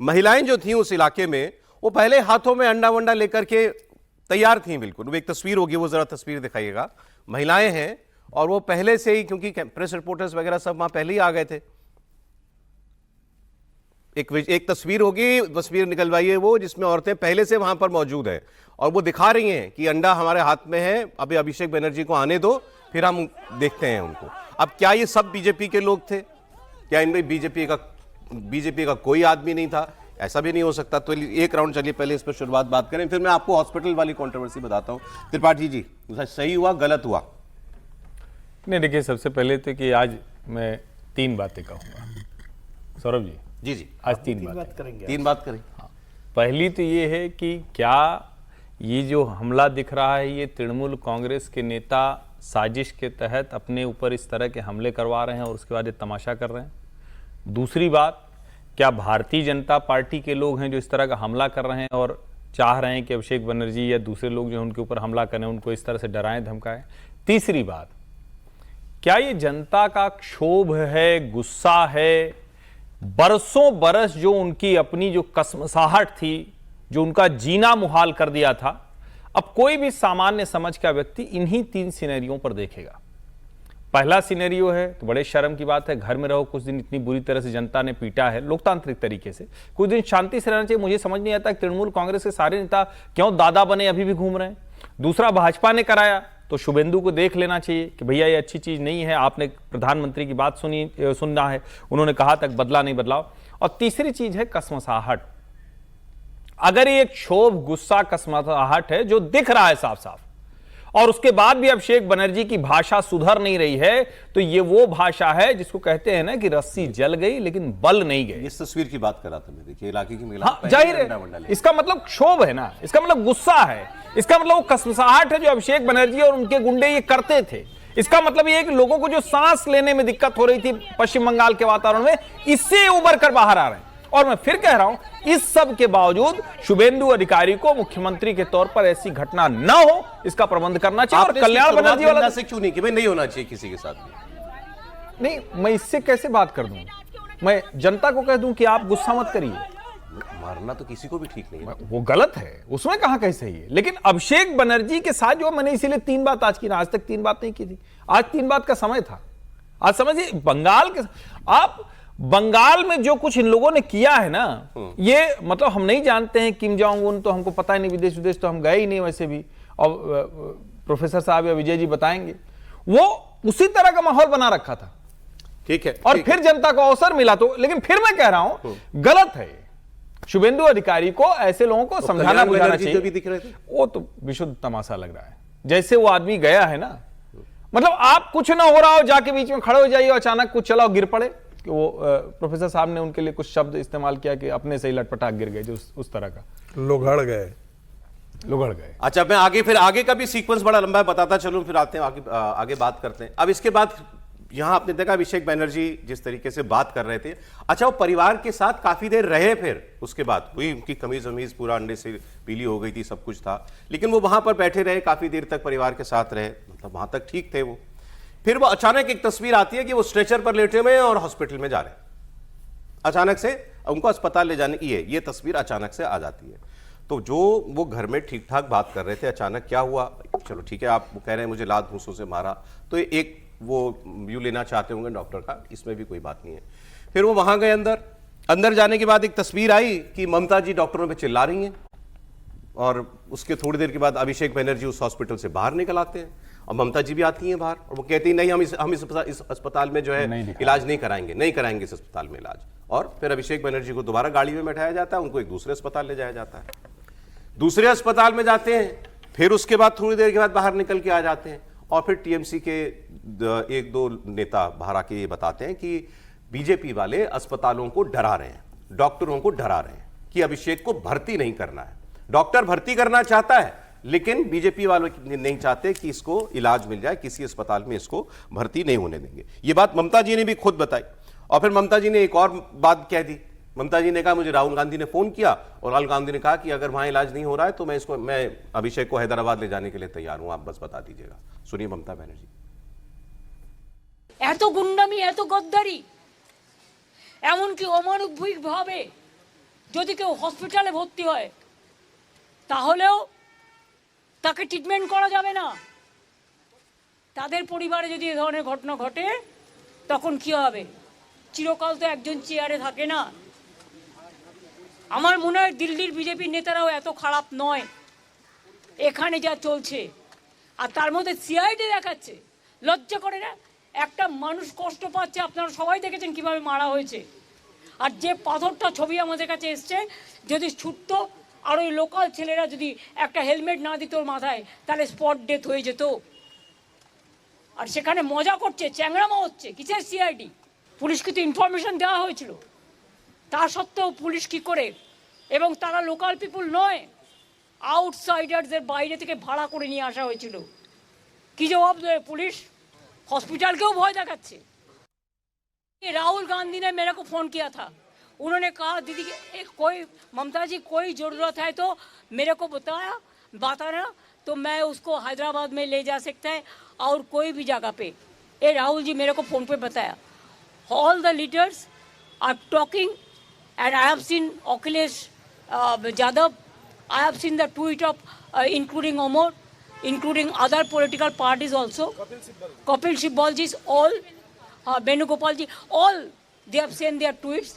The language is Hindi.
महिलाएं जो थी उस इलाके में, वो पहले हाथों में अंडा वंडा लेकर के तैयार थी बिल्कुल। वो एक तस्वीर होगी, वो जरा तस्वीर दिखाइएगा। महिलाएं हैं और वो पहले से ही, क्योंकि प्रेस रिपोर्टर्स वगैरह सब वहां पहले ही आ गए थे। एक तस्वीर होगी, तस्वीर निकलवाइए वो, जिसमें औरतें पहले से वहां पर मौजूद है और वो दिखा रही हैं कि अंडा हमारे हाथ में है, अभी अभिषेक बनर्जी को आने दो, फिर हम देखते हैं उनको। अब क्या ये सब बीजेपी के लोग थे? क्या इनमें बीजेपी का कोई आदमी नहीं था? ऐसा भी नहीं हो सकता। तो एक राउंड चलिए पहले इस पर शुरुआत बात करें, फिर मैं आपको हॉस्पिटल वाली कंट्रोवर्सी बताता हूं। त्रिपाठी जी, सही हुआ गलत हुआ? नहीं, देखिए, सबसे पहले तो कि आज मैं 3 बातें कहूंगा। सौरभ जी, जी आज 3 बात करेंगे। 3 बात करें। हाँ, पहली तो ये है कि क्या ये जो हमला दिख रहा है, ये तृणमूल कांग्रेस के नेता साजिश के तहत अपने ऊपर इस तरह के हमले करवा रहे हैं और उसके बाद ये तमाशा कर रहे हैं? दूसरी बात, क्या भारतीय जनता पार्टी के लोग हैं जो इस तरह का हमला कर रहे हैं और चाह रहे हैं कि अभिषेक बनर्जी या दूसरे लोग जो उनके ऊपर हमला करें, उनको इस तरह से डराएं धमकाएं? तीसरी बात, क्या ये जनता का क्षोभ है, गुस्सा है? बरसों बरस जो उनकी अपनी जो कसमसाहट थी, जो उनका जीना मुहाल कर दिया था, अब कोई भी सामान्य समझ का व्यक्ति इन्हीं 3 सिनेरियो पर देखेगा। पहला सिनेरियो है तो बड़े शर्म की बात है, घर में रहो कुछ दिन, इतनी बुरी तरह से जनता ने पीटा है लोकतांत्रिक तरीके से, कुछ दिन शांति से रहना चाहिए। मुझे समझ नहीं आता कि तृणमूल कांग्रेस के सारे नेता क्यों दादा बने अभी भी घूम रहे हैं। दूसरा, भाजपा ने कराया तो शुभेंदु को देख लेना चाहिए कि भैया ये अच्छी चीज नहीं है, आपने प्रधानमंत्री की बात सुनना है, उन्होंने कहा तक बदला नहीं बदलाव। और तीसरी चीज है कसमसाहट। अगर ये एक क्षोभ, गुस्सा, कसमसाहट है जो दिख रहा है साफ साफ, और उसके बाद भी अभिषेक बनर्जी की भाषा सुधर नहीं रही है, तो ये वो भाषा है जिसको कहते हैं ना कि रस्सी जल गई लेकिन बल नहीं गई। इस तस्वीर की बात कर रहा था मैं, देखिए इलाके की महिला। हाँ, जाहिर है, इसका मतलब क्षोभ है ना, इसका मतलब गुस्सा है, इसका मतलब वो कसमसाहट है जो अभिषेक बनर्जी और उनके गुंडे ये करते थे। इसका मतलब ये है कि लोगों को जो सांस लेने में दिक्कत हो रही थी पश्चिम बंगाल के वातावरण में, इससे उबर कर बाहर आ रहे हैं। और मैं फिर कह रहा हूं, इस सब के बावजूद शुभेंदु अधिकारी को मुख्यमंत्री के तौर पर ऐसी घटना न हो, इसका प्रबंध करना चाहिए। और कल्याण बनर्जी वाला से क्यों नहीं कि भाई नहीं होना चाहिए किसी के साथ भी? नहीं, मैं इससे कैसे बात कर दूं? मैं जनता को कह दूं कि आप गुस्सा मत करिए। मारना तो किसी को भी ठीक नहीं है, वो गलत है, उसमें कहां कैसे ही है। लेकिन अभिषेक बनर्जी के साथ जो मैंने इसीलिए 3 बात आज की, आज तक 3 बात नहीं की थी, आज 3 बात का समय था। आज समझिए, बंगाल में जो कुछ इन लोगों ने किया है ना, ये मतलब हम नहीं जानते हैं किम जोंग उन, तो हमको पता ही नहीं, विदेश तो हम गए ही नहीं वैसे भी, और प्रोफेसर साहब या विजय जी बताएंगे, वो उसी तरह का माहौल बना रखा था। ठीक है, और फिर जनता को अवसर मिला तो, लेकिन फिर मैं कह रहा हूं गलत है। शुभेंदु अधिकारी को ऐसे लोगों को समझाना बुझाना चाहिए। भी दिख रहे थे, वो तो विशुद्ध तमाशा लग रहा है। जैसे वो आदमी गया है ना, मतलब आप कुछ ना हो रहा हो, जाके बीच में खड़े हो जाइए, अचानक कुछ चलाओ, गिर पड़े। कि वो प्रोफेसर साहब ने उनके लिए कुछ शब्द इस्तेमाल किया कि अपने से ही लटपटाक गिर गए, जो उस तरह का लोगड़ गए। अच्छा, मैं आगे का भी सीक्वेंस बड़ा लंबा है, बताता चलूं, फिर आते हैं आगे बात करते हैं। अब इसके बाद यहां आपने देखा अभिषेक बनर्जी जिस तरीके से बात कर रहे थे, अच्छा वो परिवार के साथ काफी देर रहे, फिर उसके बाद हुई उनकी कमीज वमीज पूरा अंडे से पीली हो गई थी, सब कुछ था, लेकिन वो वहां पर बैठे रहे, काफी देर तक परिवार के साथ रहे, मतलब वहां तक ठीक थे वो। फिर वो अचानक एक तस्वीर आती है कि वो स्ट्रेचर पर लेटे हुए हैं और हॉस्पिटल में जा रहे हैं। अचानक से उनको अस्पताल ले जाने की ये तस्वीर अचानक से आ जाती है। तो जो वो घर में ठीक ठाक बात कर रहे थे, अचानक क्या हुआ? चलो ठीक है, आप वो कह रहे हैं मुझे लात घूंसों से मारा, तो एक वो व्यू लेना चाहते होंगे डॉक्टर का, इसमें भी कोई बात नहीं है। फिर वो वहां गए, अंदर जाने के बाद एक तस्वीर आई कि ममता जी डॉक्टरों पे चिल्ला रही हैं, और उसके थोड़ी देर के बाद अभिषेक बनर्जी उस हॉस्पिटल से बाहर निकल आते हैं और ममता जी भी आती हैं बाहर, और वो कहती हैं नहीं, हम इस अस्पताल में जो है इलाज नहीं कराएंगे इस अस्पताल में इलाज। और फिर अभिषेक बनर्जी को दोबारा गाड़ी में बैठाया जाता है, उनको एक दूसरे अस्पताल ले जाया जाता है। दूसरे अस्पताल में जाते हैं, फिर उसके बाद थोड़ी देर के बाद बाहर निकल के आ जाते हैं, और फिर टीएमसी के 1-2 नेता बाहर आके ये बताते हैं कि बीजेपी वाले अस्पतालों को डरा रहे हैं, डॉक्टरों को डरा रहे हैं कि अभिषेक को भर्ती नहीं करना है। डॉक्टर भर्ती करना चाहता है, लेकिन बीजेपी वालों नहीं चाहते कि इसको इलाज मिल जाए, किसी अस्पताल में इसको भर्ती नहीं होने देंगे। ये बात ममता जी ने भी खुद बताई। और फिर ममता जी ने एक और बात कह दी, ममता जी ने कहा मुझे राहुल गांधी ने फोन किया, और राहुल गांधी ने कहा कि अगर वहां इलाज नहीं हो रहा है तो मैं अभिषेक को हैदराबाद ले जाने के लिए तैयार हूं, आप बस बता दीजिएगा। सुनिए ममता बनर्जी। এত গুন্ডামি, এত গদ্দারি, এমনকি অমানবিক ভাবে যদি কেউ হসপিটালে ভর্তি হয় তাহলেও তাকে ট্রিটমেন্ট করা যাবে না। তাদের পরিবারে যদি এ ধরনের ঘটনা ঘটে তখন কি হবে? চিরকাল তো একজন চেয়ারে থাকে না। আমার মনে হয় দিল্লির বিজেপির নেতারাও এত খারাপ নয় এখানে যা চলছে। আর তার মধ্যে সিআইডি দেখাচ্ছে, লজ্জা করে না? একটা মানুষ কষ্ট পাচ্ছে, আপনারা সবাই দেখেছেন কিভাবে মারা হয়েছে। আর যে পাথরটা ছবি আমাদের কাছে এসছে, যদি ছুটতো আর ওই লোকাল ছেলেরা যদি একটা হেলমেট না দিত ওর মাথায়, তাহলে স্পট ডেথ হয়ে যেত। আর সেখানে মজা করছে, চ্যাংড়ামা হচ্ছে। কিসের সিআইডি? পুলিশকে তো ইনফরমেশন দেওয়া হয়েছিল, তা সত্ত্বেও পুলিশ কি করে? এবং তারা লোকাল পিপুল নয়, আউটসাইডারদের বাইরে থেকে ভাড়া করে নিয়ে আসা হয়েছিল। কি জবাব দেবে পুলিশ? हॉस्पिटल भय दिखाচ্ছে। राहुल गांधी ने मेरे को फ़ोन किया था, उन्होंने कहा दीदी कोई ममता जी कोई ज़रूरत है तो मेरे को बताना तो मैं उसको हैदराबाद में ले जा सकता है और कोई भी जगह पे। ये राहुल जी मेरे को फ़ोन पे बताया। All the leaders are talking and I have seen Akhilesh Yadav, I have seen the tweet of including Omar, including other political parties also, Kapil Sibal ji, all Venugopal ji, all they have sent their tweets